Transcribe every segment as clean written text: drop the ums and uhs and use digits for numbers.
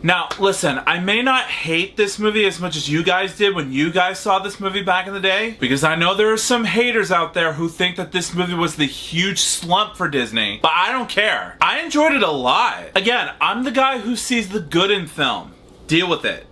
Now, listen, I may not hate this movie as much as you guys did when you guys saw this movie back in the day, because I know there are some haters out there who think that this movie was the huge slump for Disney, but I don't care. I enjoyed it a lot. Again, I'm the guy who sees the good in film. Deal with it.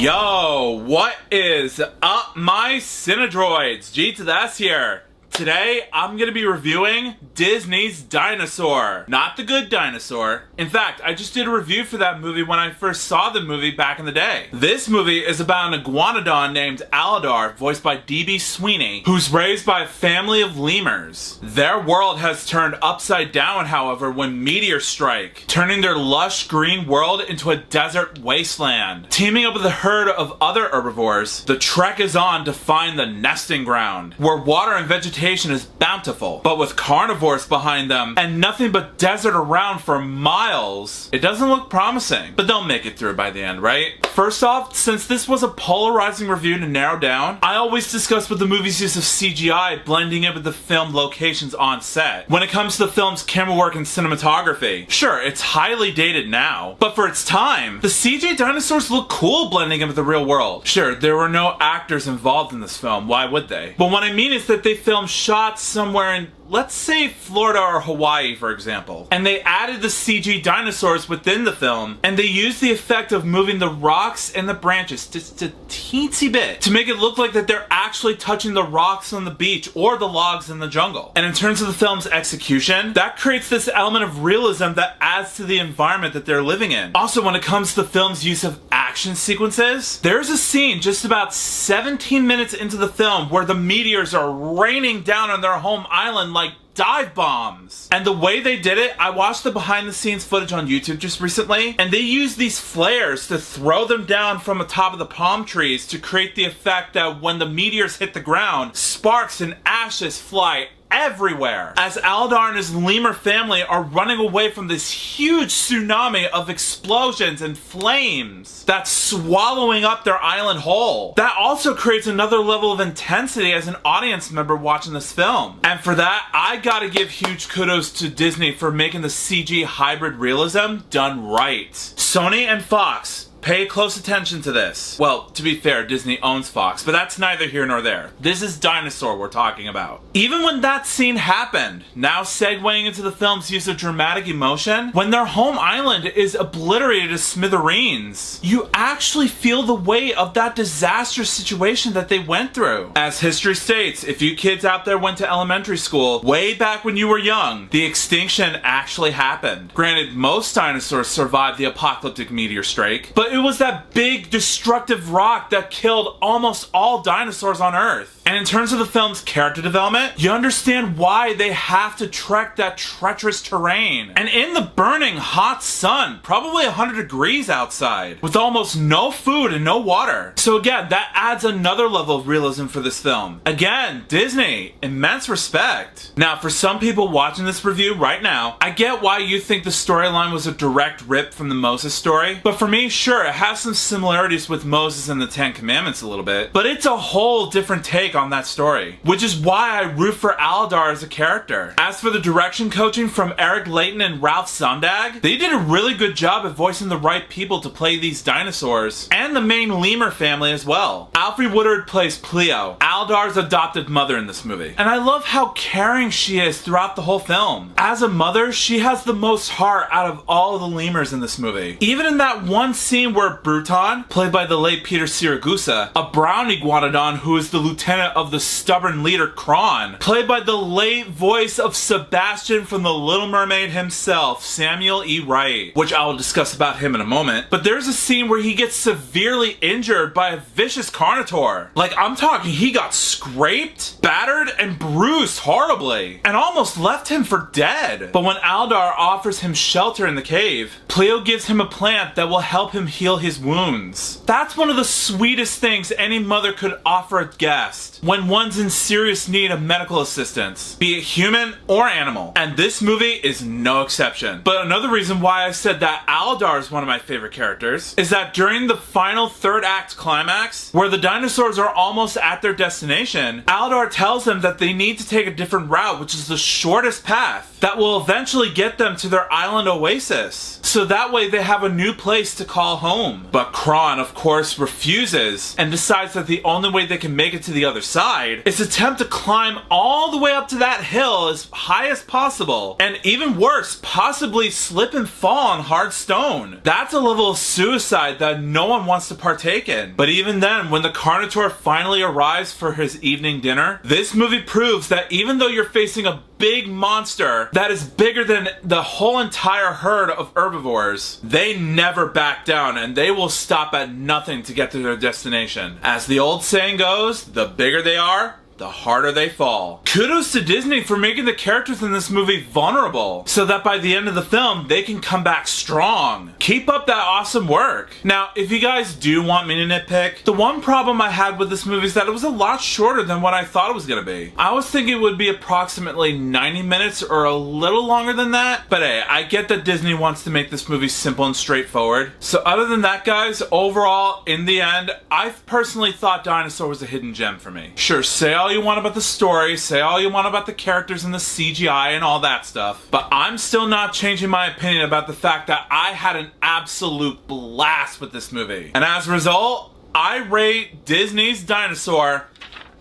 Yo, what is up, my Cinedroids? G to the S here. Today, I'm gonna be reviewing Disney's Dinosaur. Not the good dinosaur. In fact, I just did a review for that movie when I first saw the movie back in the day. This movie is about an Iguanodon named Aladar, voiced by D.B. Sweeney, who's raised by a family of lemurs. Their world has turned upside down, however, when meteors strike, turning their lush green world into a desert wasteland. Teaming up with a herd of other herbivores, the trek is on to find the nesting ground, where water and vegetation is bountiful, but with carnivores behind them and nothing but desert around for miles. It doesn't look promising, but they'll make it through by the end, right? First off, since this was a polarizing review to narrow down, I always discuss with the movie's use of CGI blending in with the film locations on set. When it comes to the film's camera work and cinematography, sure, it's highly dated now, but for its time, the CG dinosaurs look cool blending in with the real world. Sure, there were no actors involved in this film, why would they? But what I mean is that they filmed shots somewhere in, let's say, Florida or Hawaii, for example, and they added the CG dinosaurs within the film, and they used the effect of moving the rocks and the branches just a teensy bit to make it look like that they're actually touching the rocks on the beach or the logs in the jungle. And in terms of the film's execution, that creates this element of realism that adds to the environment that they're living in. Also, when it comes to the film's use of action sequences, there's a scene just about 17 minutes into the film where the meteors are raining down on their home island like dive bombs. And the way they did it, I watched the behind the scenes footage on YouTube just recently, and they used these flares to throw them down from the top of the palm trees to create the effect that when the meteors hit the ground, sparks and ashes fly everywhere, as Aladar and his lemur family are running away from this huge tsunami of explosions and flames that's swallowing up their island whole. That also creates another level of intensity as an audience member watching this film. And for that, I gotta give huge kudos to Disney for making the CG hybrid realism done right. Sony and Fox, pay close attention to this. Well, to be fair, Disney owns Fox, but that's neither here nor there. This is Dinosaur we're talking about. Even when that scene happened, now segueing into the film's use of dramatic emotion, when their home island is obliterated to smithereens, you actually feel the weight of that disastrous situation that they went through. As history states, if you kids out there went to elementary school, way back when you were young, the extinction actually happened. Granted, most dinosaurs survived the apocalyptic meteor strike, but it was that big destructive rock that killed almost all dinosaurs on Earth. And in terms of the film's character development, you understand why they have to trek that treacherous terrain. And in the burning hot sun, probably 100 degrees outside, with almost no food and no water. So again, that adds another level of realism for this film. Again, Disney, immense respect. Now, for some people watching this review right now, I get why you think the storyline was a direct rip from the Moses story, but for me, sure, it has some similarities with Moses and the Ten Commandments a little bit, but it's a whole different take on that story, which is why I root for Aladar as a character. As for the direction coaching from Eric Layton and Ralph Sondag, they did a really good job at voicing the right people to play these dinosaurs, and the main lemur family as well. Alfre Woodard plays Pleo, Aladar's adopted mother in this movie, and I love how caring she is throughout the whole film. As a mother, she has the most heart out of all of the lemurs in this movie. Even in that one scene where Bruton, played by the late Peter Siragusa, a brown iguanodon who is the lieutenant of the stubborn leader Kron, played by the late voice of Sebastian from The Little Mermaid himself, Samuel E. Wright, which I will discuss about him in a moment. But there's a scene where he gets severely injured by a vicious Carnotaur. Like, I'm talking, he got scraped, battered, and bruised horribly, and almost left him for dead. But when Aladar offers him shelter in the cave, Pleo gives him a plant that will help him heal heal his wounds. That's one of the sweetest things any mother could offer a guest when one's in serious need of medical assistance, be it human or animal. And this movie is no exception. But another reason why I said that Aladar is one of my favorite characters is that during the final third act climax, where the dinosaurs are almost at their destination, Aladar tells them that they need to take a different route, which is the shortest path that will eventually get them to their island oasis. So that way they have a new place to call home. But Kron, of course, refuses and decides that the only way they can make it to the other side is to attempt to climb all the way up to that hill as high as possible. And even worse, possibly slip and fall on hard stone. That's a level of suicide that no one wants to partake in. But even then, when the Carnotaur finally arrives for his evening dinner, this movie proves that even though you're facing a big monster that is bigger than the whole entire herd of herbivores, they never back down and they will stop at nothing to get to their destination. As the old saying goes, the bigger they are, the harder they fall. Kudos to Disney for making the characters in this movie vulnerable, so that by the end of the film, they can come back strong. Keep up that awesome work. Now, if you guys do want me to nitpick, the one problem I had with this movie is that it was a lot shorter than what I thought it was gonna be. I was thinking it would be approximately 90 minutes or a little longer than that, but hey, I get that Disney wants to make this movie simple and straightforward. So other than that, guys, overall, in the end, I personally thought Dinosaur was a hidden gem for me. Sure, say all you want about the story, say all you want about the characters and the CGI and all that stuff, but I'm still not changing my opinion about the fact that I had an absolute blast with this movie. And as a result, I rate Disney's Dinosaur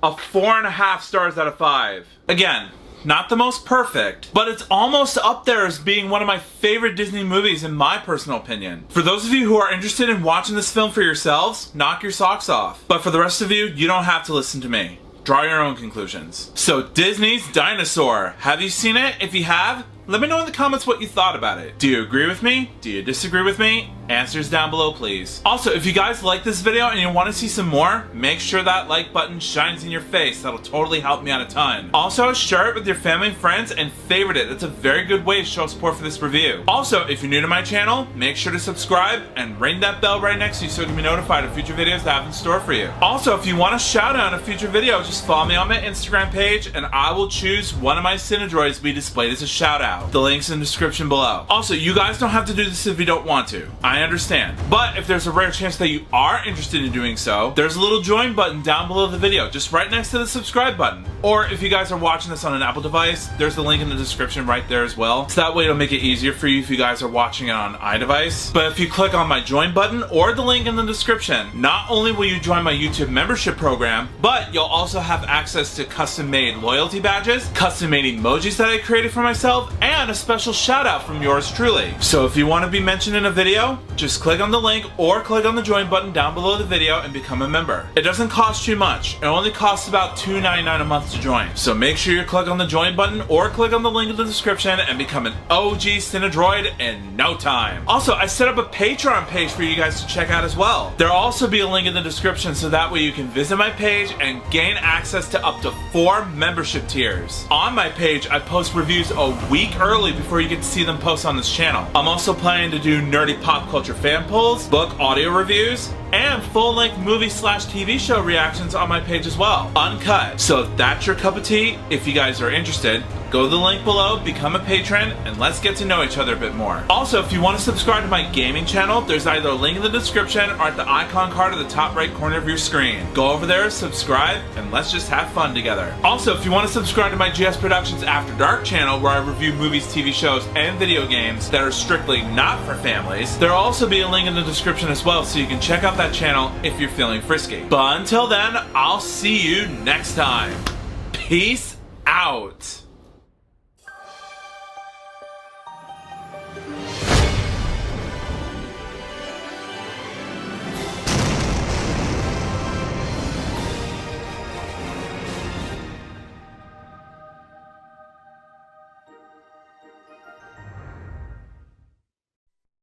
a 4.5 stars out of 5. Again, not the most perfect, but it's almost up there as being one of my favorite Disney movies in my personal opinion. For those of you who are interested in watching this film for yourselves, knock your socks off. But for the rest of you, you don't have to listen to me. Draw your own conclusions. So Disney's Dinosaur. Have you seen it? If you have, let me know in the comments what you thought about it. Do you agree with me? Do you disagree with me? Answers down below, please. Also, if you guys like this video and you want to see some more, make sure that like button shines in your face. That'll totally help me out a ton. Also, share it with your family and friends and favorite it. That's a very good way to show support for this review. Also, if you're new to my channel, make sure to subscribe and ring that bell right next to you so you can be notified of future videos that I have in store for you. Also, if you want a shout out in a future video, just follow me on my Instagram page and I will choose one of my Cinedroids to be displayed as a shout out. The link's in the description below. Also, you guys don't have to do this if you don't want to. I understand. But if there's a rare chance that you are interested in doing so, there's a little join button down below the video, just right next to the subscribe button. Or if you guys are watching this on an Apple device, there's the link in the description right there as well. So that way it'll make it easier for you if you guys are watching it on iDevice. But if you click on my join button or the link in the description, not only will you join my YouTube membership program, but you'll also have access to custom-made loyalty badges, custom-made emojis that I created for myself, and a special shout out from yours truly. So if you want to be mentioned in a video, just click on the link or click on the join button down below the video and become a member. It doesn't cost too much. It only costs about $2.99 a month to join. So make sure you click on the join button or click on the link in the description and become an OG Cinedroid in no time. Also, I set up a Patreon page for you guys to check out as well. There'll also be a link in the description so that way you can visit my page and gain access to up to 4 membership tiers. On my page, I post reviews a week early before you get to see them post on this channel. I'm also planning to do nerdy pop culture fan polls, book audio reviews, and full-length movie/TV show reactions on my page as well, uncut. So if that's your cup of tea, if you guys are interested, go to the link below, become a patron, and let's get to know each other a bit more. Also, if you want to subscribe to my gaming channel, there's either a link in the description or at the icon card at the top right corner of your screen. Go over there, subscribe, and let's just have fun together. Also, if you want to subscribe to my GS Productions After Dark channel, where I review movies, TV shows, and video games that are strictly not for families, there'll also be a link in the description as well, so you can check out that channel if you're feeling frisky. But until then, I'll see you next time. Peace out.